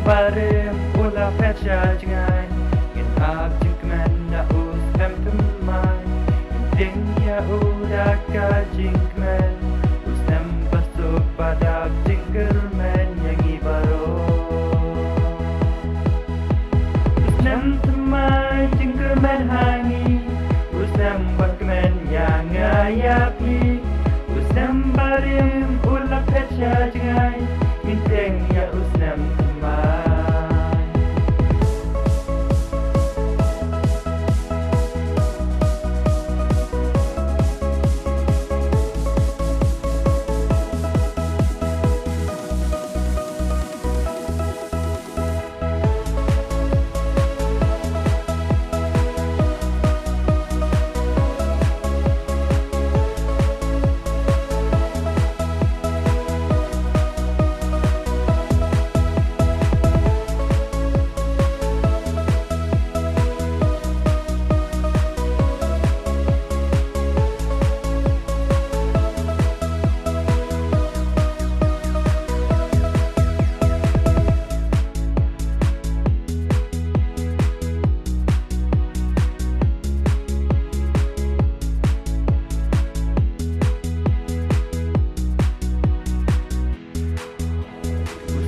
barem ula pecha jangai Ngin ab jingkmen na Snem thymmai Ding ya udah ka jingkmen Snem basuk padak jingkermen yang ibaro Snem thymmai jingkermen hangi Snem bakmen yang ngayapi Snem barem ula pecha jangai Ngin ya Snem thymmai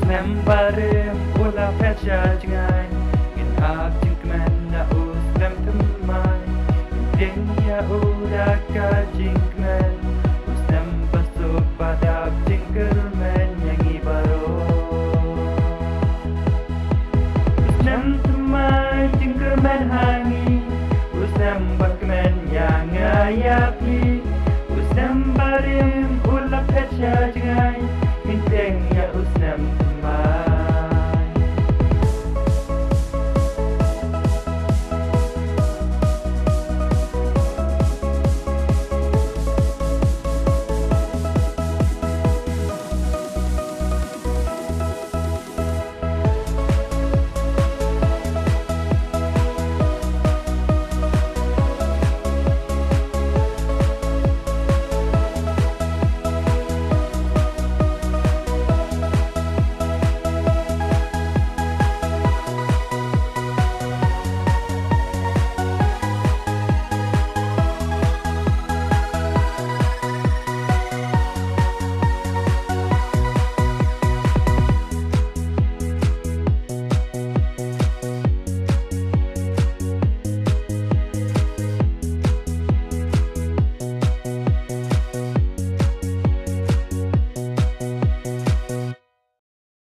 Snem barem ula pecha jangai Ngin ab jingkmen na Snem thymmai Ding ya udah ka jingkmen Snem basuk padak jingkermen yang ibaro Snem thymmai jingkermen hangi Snem bakmen yang ngayapi